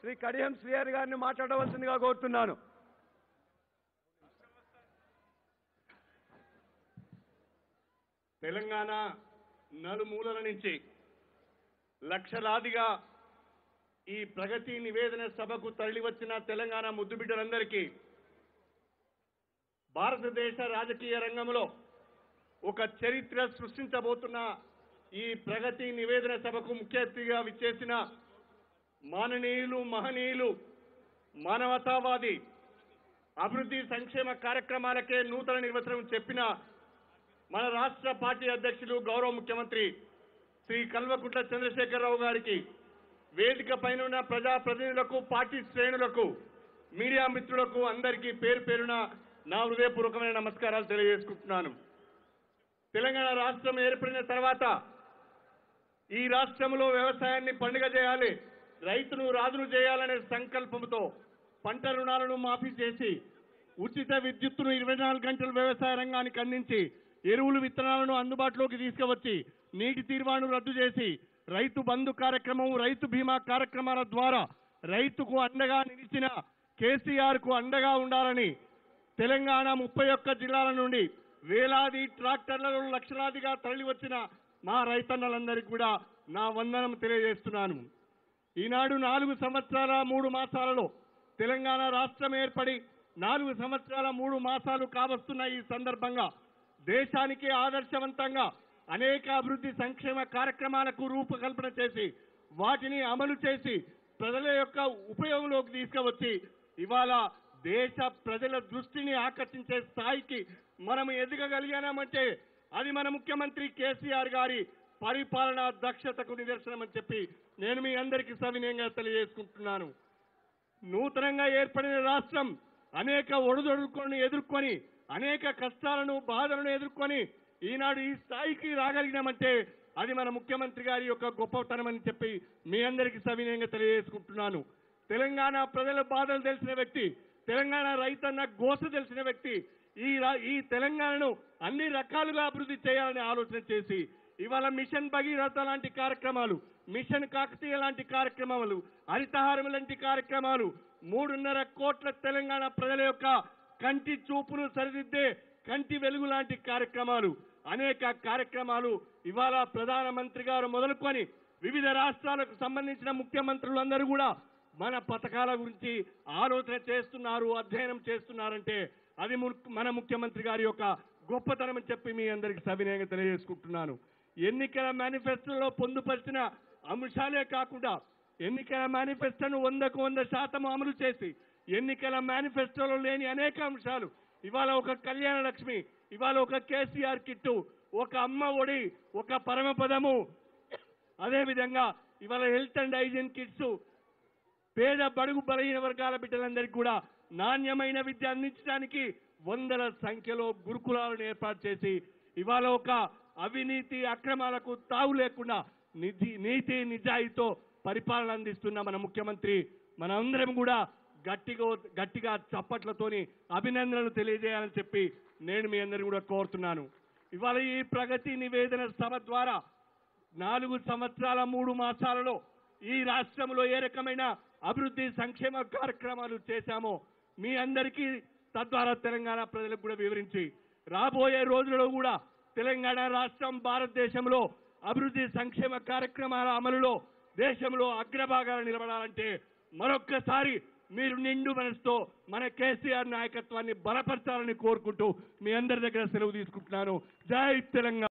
శ్రీ కడియం శ్రీహరి గారిని మాట్లాడవలసిందిగా కోరుతున్నాను. తెలంగాణ నలుమూలల నుంచి లక్షలాదిగా ఈ ప్రగతి నివేదన సభకు తరలివచ్చిన తెలంగాణ ముద్దుబిడ్డలందరికీ భారతదేశ రాజకీయ రంగంలో ఒక చరిత్ర సృష్టించబోతున్న ఈ ప్రగతి నివేదన సభకు ముఖ్య అతిథిగా విచ్చేసిన మాననీయులు, మహనీయులు, మానవతావాది, అభివృద్ధి సంక్షేమ కార్యక్రమాలకే నూతన నిర్వచనం చెప్పిన మన రాష్ట్ర పార్టీ అధ్యక్షులు, గౌరవ ముఖ్యమంత్రి శ్రీ కల్వకుంట్ల చంద్రశేఖరరావు గారికి, వేదిక పైన ప్రజాప్రతినిధులకు, పార్టీ శ్రేణులకు, మీడియా మిత్రులకు అందరికీ పేరు పేరున నా హృదయపూర్వకమైన నమస్కారాలు తెలియజేసుకుంటున్నాను. తెలంగాణ రాష్ట్రం ఏర్పడిన తర్వాత ఈ రాష్ట్రంలో వ్యవసాయాన్ని పండుగ చేయాలి, రైతును రాజును చేయాలనే సంకల్పంతో పంట రుణాలను మాఫీ చేసి, ఉచిత విద్యుత్తును 24 గంటలు వ్యవసాయ రంగానికి అందించి, ఎరువులు విత్తనాలను అందుబాటులోకి తీసుకువచ్చి, నీటి తీర్మాను రద్దు చేసి, రైతు బంధు కార్యక్రమం, రైతు బీమా కార్యక్రమాల ద్వారా రైతుకు అండగా నిలిచిన కేసీఆర్ కు అండగా ఉండాలని తెలంగాణ 31 జిల్లాల నుండి వేలాది ట్రాక్టర్లలో లక్షలాదిగా తరలివచ్చిన మా రైతన్నలందరికీ కూడా నా వందనం తెలియజేస్తున్నాను. ఈనాడు 4 సంవత్సరాల 3 మాసాలలో తెలంగాణ రాష్ట్రం ఏర్పడి 4 సంవత్సరాల 3 మాసాలు కావస్తున్న ఈ సందర్భంగా దేశానికి ఆదర్శవంతంగా అనేక అభివృద్ధి సంక్షేమ కార్యక్రమాలకు రూపకల్పన చేసి, వాటిని అమలు చేసి, ప్రజల యొక్క ఉపయోగంలోకి తీసుకువచ్చి, ఇవాళ దేశ ప్రజల దృష్టిని ఆకర్షించే స్థాయికి మనం ఎదగగలిగామంటే అది మన ముఖ్యమంత్రి కేసీఆర్ గారి పరిపాలనా దక్షతకు నిదర్శనం అని చెప్పి నేను మీ అందరికీ సవినయంగా తెలియజేసుకుంటున్నాను. నూతనంగా ఏర్పడిన రాష్ట్రం అనేక ఒడిదుడుకులను ఎదుర్కొని, అనేక కష్టాలను, బాధలను ఎదుర్కొని ఈనాడు ఈ స్థాయికి రాగలిగినామంటే అది మన ముఖ్యమంత్రి గారి యొక్క గొప్పతనం అని చెప్పి మీ అందరికీ సవినయంగా తెలియజేసుకుంటున్నాను. తెలంగాణ ప్రజల బాధలు తెలిసిన వ్యక్తి, తెలంగాణ రైతన్న గోస తెలిసిన వ్యక్తి, ఈ తెలంగాణను అన్ని రకాలుగా అభివృద్ధి చేయాలని ఆలోచన చేసి ఇవాళ మిషన్ భగీరథ లాంటి కార్యక్రమాలు, మిషన్ కాకతీయ లాంటి కార్యక్రమాలు, హరితహారం లాంటి కార్యక్రమాలు, 3.5 కోట్ల తెలంగాణ ప్రజల యొక్క కంటి చూపును సరిదిద్దే కంటి వెలుగు లాంటి కార్యక్రమాలు, అనేక కార్యక్రమాలు ఇవాళ ప్రధానమంత్రి గారు మొదలుకొని వివిధ రాష్ట్రాలకు సంబంధించిన ముఖ్యమంత్రులందరూ కూడా మన పథకాల గురించి ఆలోచన చేస్తున్నారు, అధ్యయనం చేస్తున్నారంటే అది మన ముఖ్యమంత్రి గారి యొక్క గొప్పతనం అని చెప్పి మీ అందరికీ సవినయంగా తెలియజేసుకుంటున్నాను. ఎన్నికల మేనిఫెస్టోలో పొందుపరిచిన అంశాలే కాకుండా ఎన్నికల మేనిఫెస్టోను 100% అమలు చేసి, ఎన్నికల మేనిఫెస్టోలో లేని అనేక అంశాలు, ఇవాళ ఒక కళ్యాణ లక్ష్మి, ఇవాళ ఒక కేసీఆర్ కిట్టు, ఒక అమ్మ ఒడి, ఒక పరమపదము, అదేవిధంగా ఇవాళ హెల్త్ అండ్ హైజీన్ కిట్స్, పేద బడుగు బలహీన వర్గాల బిడ్డలందరికీ కూడా నాణ్యమైన విద్య అందించడానికి 100ల సంఖ్యలో గురుకులాలను ఏర్పాటు చేసి, ఇవాళ ఒక అవినీతి అక్రమాలకు తావు లేకుండా నీతి నిజాయితీతో పరిపాలన అందిస్తున్న మన ముఖ్యమంత్రి మనందరం కూడా గట్టిగా చప్పట్లతోని అభినందనలు తెలియజేయాలని చెప్పి నేను మీ అందరిని కూడా కోరుతున్నాను. ఇవాళ ఈ ప్రగతి నివేదన సభ ద్వారా 4 సంవత్సరాల 3 మాసాలలో ఈ రాష్ట్రంలో ఏ రకమైన అభివృద్ధి సంక్షేమ కార్యక్రమాలు చేశామో మీ అందరికీ, తద్వారా తెలంగాణ ప్రజలకు కూడా వివరించి, రాబోయే రోజులలో కూడా తెలంగాణ రాష్ట్రం భారతదేశంలో అభివృద్ధి సంక్షేమ కార్యక్రమాల అమలులో దేశంలో అగ్రభాగాలు నిలబడాలంటే మరొక్కసారి మీరు నిండు మనసుతో మన కేసీఆర్ నాయకత్వాన్ని బలపరచాలని కోరుకుంటూ మీ అందరి దగ్గర సెలవు తీసుకుంటున్నాను. జై తెలంగాణ.